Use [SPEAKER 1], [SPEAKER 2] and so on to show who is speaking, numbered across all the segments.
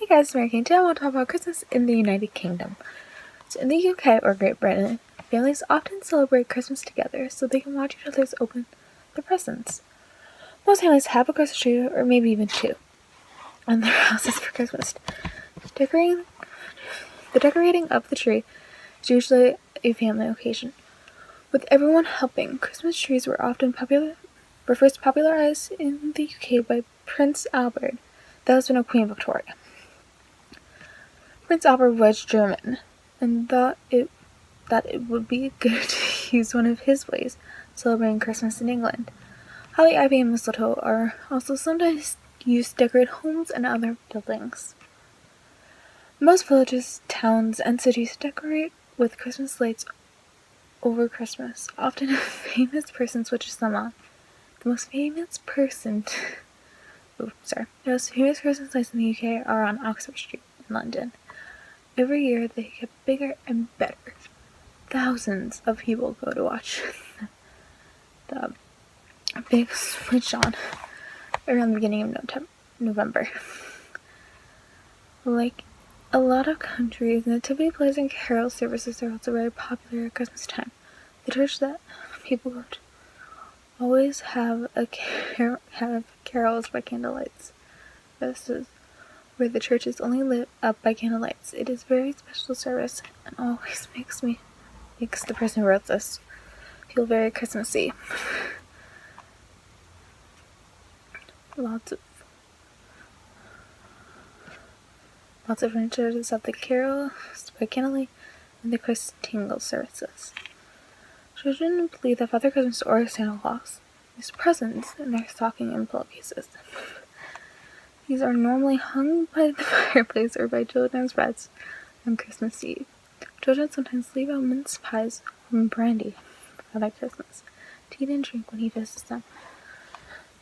[SPEAKER 1] Hey guys, Xxmarykatebeautyxx. Today I want to talk about Christmas in the United Kingdom. So in the UK or Great Britain, families often celebrate Christmas together so they can watch each other's open their presents. Most families have a Christmas tree or maybe even two in their houses for Christmas. The decorating of the tree is usually a family occasion. With everyone helping, Christmas trees were first popularized in the UK by Prince Albert, the husband of Queen Victoria. Prince Albert was German and thought it would be good to use one of his ways of celebrating Christmas in England. Holly, ivy, and mistletoe are also sometimes used to decorate homes and other buildings. Most villages, towns, and cities decorate with Christmas lights over Christmas. Often a famous person switches them on. The most famous Christmas lights in the UK are on Oxford Street in London. Every year they get bigger and better. Thousands of people go to watch the big switch on around the beginning of November. Like a lot of countries, nativity plays and carol services are also very popular at Christmas time. The church that people go to always have carols by candlelights. This is where the church is only lit up by candlelights. It is a very special service and always makes the person who wrote this feel very Christmassy. Lots of churches have the carols by candlelight and the Christingle services. Children believe that Father Christmas or Santa Claus is presents in their stocking and pillowcases. These are normally hung by the fireplace or by children's beds on Christmas Eve. Children sometimes leave out mince pies and brandy for Father Christmas to eat and drink when he visits them.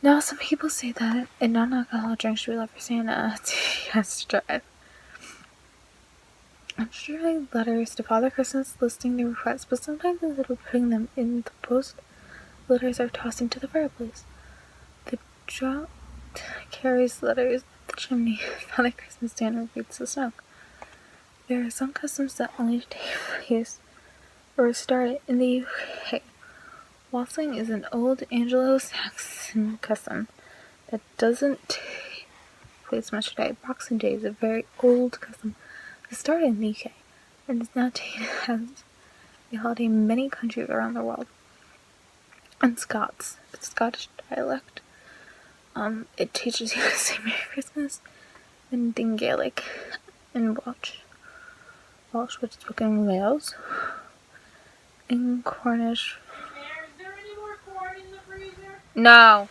[SPEAKER 1] Now, some people say that a non-alcoholic drink should be left for Santa he has to drive. I'm sure I write letters to Father Christmas listing their requests, but sometimes instead of putting them in the post, letters are tossed into the fireplace. The draught carries letters up the chimney. Father Christmas Santa reads the smoke. There are some customs that only take place or started in the UK. Waltzing is an old Anglo-Saxon custom that doesn't take place much today. Boxing Day is a very old custom that started in the UK and is now taken as a holiday in many countries around the world. And Scots, it's a Scottish dialect. It teaches you to say Merry Christmas in Gaelic and Welsh, which is spoken in Wales, in Cornish.
[SPEAKER 2] Is there any more corn in the freezer?
[SPEAKER 1] No!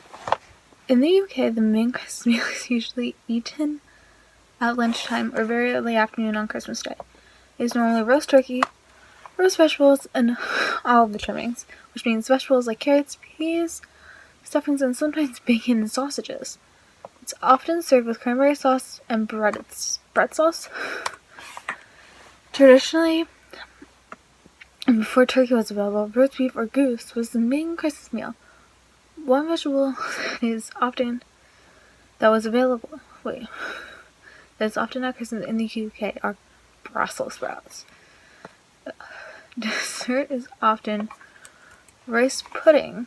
[SPEAKER 1] In the UK, the main Christmas meal is usually eaten at lunchtime or very early afternoon on Christmas Day. It is normally roast turkey, roast vegetables, and all of the trimmings, which means vegetables like carrots, peas, stuffings, and sometimes bacon and sausages. It's often served with cranberry sauce and bread sauce. Traditionally, and before turkey was available, roast beef or goose was the main Christmas meal. One vegetable that is often at Christmas in the UK are Brussels sprouts. Dessert is often rice pudding.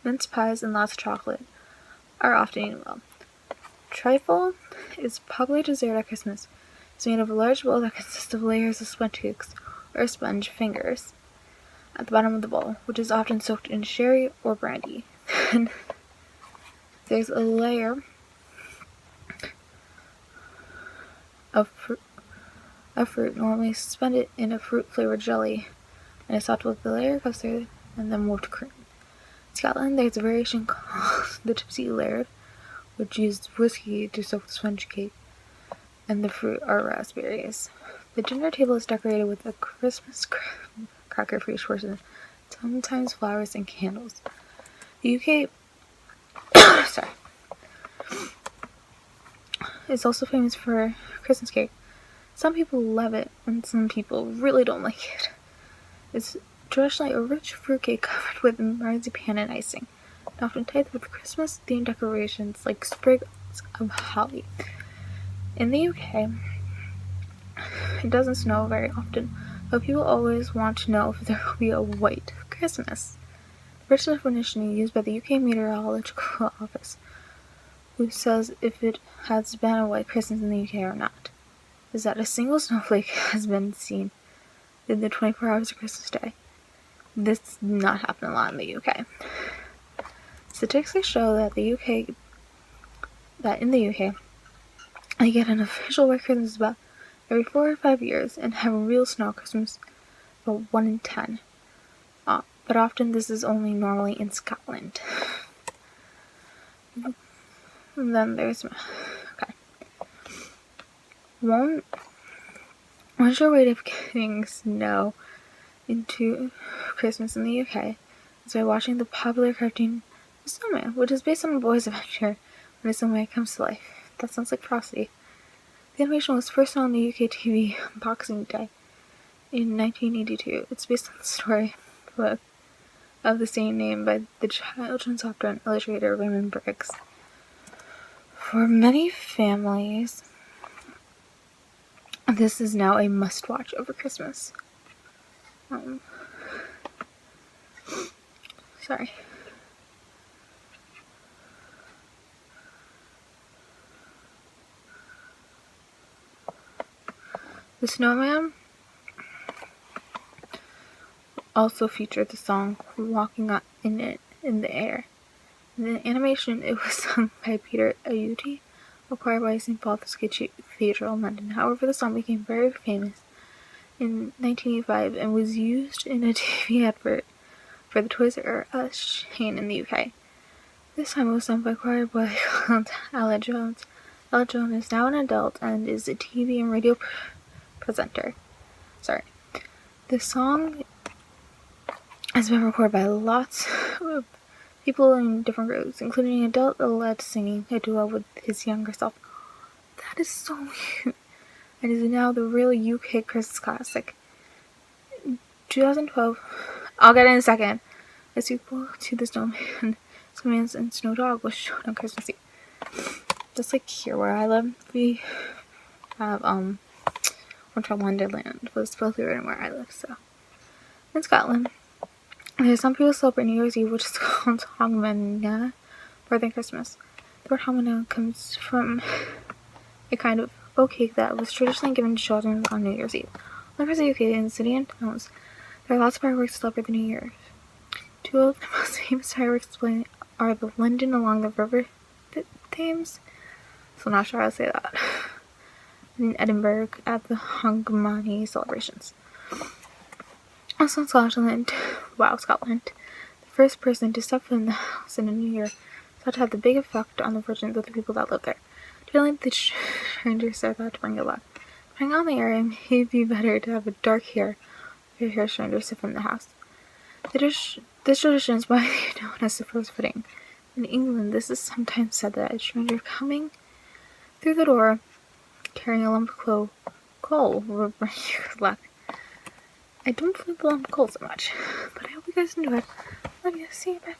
[SPEAKER 1] Mince pies and lots of chocolate are often eaten well. Trifle is a popular dessert at Christmas. It's made of a large bowl that consists of layers of sponge cakes or sponge fingers at the bottom of the bowl, which is often soaked in sherry or brandy. Then there's a layer of fruit, normally suspended in a fruit-flavored jelly, and is topped with a layer of custard and then whipped cream. In Scotland, there's a variation called the Tipsy Laird, which uses whiskey to soak the sponge cake, and the fruit are raspberries. The dinner table is decorated with a Christmas cracker for each person, sometimes flowers and candles. The UK is also famous for Christmas cake. Some people love it, and some people really don't like it. It's traditionally a rich fruitcake covered with marzipan and icing, and often tied with Christmas-themed decorations like sprigs of holly. In the UK, it doesn't snow very often, but people always want to know if there will be a white Christmas. The British definition used by the UK Meteorological Office, who says if it has been a white Christmas in the UK or not, is that a single snowflake has been seen in the 24 hours of Christmas Day. This does not happen a lot in the UK. Statistics show that in the UK, they get an official white Christmas about every 4 or 5 years and have a real snow Christmas about 1 in 10. But often this is only normally in Scotland. And then there's one sure way of getting snow into Christmas in the UK is by watching the popular cartoon The Snowman, which is based on a boy's adventure when a snowman comes to life. That sounds like Frosty. The animation was first on the UK TV on Boxing Day in 1982. It's based on the story book of the same name by the children's author and illustrator Raymond Briggs. For many families, this is now a must-watch over Christmas. Sorry. The Snowman also featured the song Walking in the Air. In the animation, it was sung by Peter Ayuti, acquired by St. Paul's Cathedral in London. However, the song became very famous in 1985 and was used in a TV advert for the Toys R Us chain in the UK. This time it was sung by choir boy called Ella Jones. Ella Jones is now an adult and is a TV and radio presenter. The song has been recorded by lots of people in different groups, including an adult led singing a duo with his younger self. That is so cute. It is now the real UK Christmas classic. In 2012, I'll get it in a second, a sequel to The Snowman, Snowman and Snow Dog was shown on Christmas Eve. Just like here where I live, we have Winter Wonderland was supposed to be written where I live, so. In Scotland, there's some people celebrate New Year's Eve, which is called Hogmanay, more than Christmas. The word Hogmanay comes from a kind of oat cake that was traditionally given to children on New Year's Eve. All across the UK, in city and towns, there are lots of fireworks to celebrate the New Year. Two of the most famous fireworks displayed are the London along the River Thames, so I'm not sure how to say that, and in Edinburgh at the Hogmanay celebrations. Also in Scotland, the first person to step in the house in a new year is thought to have the big effect on the fortunes of the people that live there. Generally, the strangers are thought to bring good luck. Depending on the area, it may be better to have a dark hair if you hear strangers step in the house. This tradition is widely known as the first footing. In England, this is sometimes said that a stranger coming through the door carrying a lump of coal will bring you good luck. I don't believe the lump of coal so much, but I hope you guys enjoyed. Love you. See you. Bye.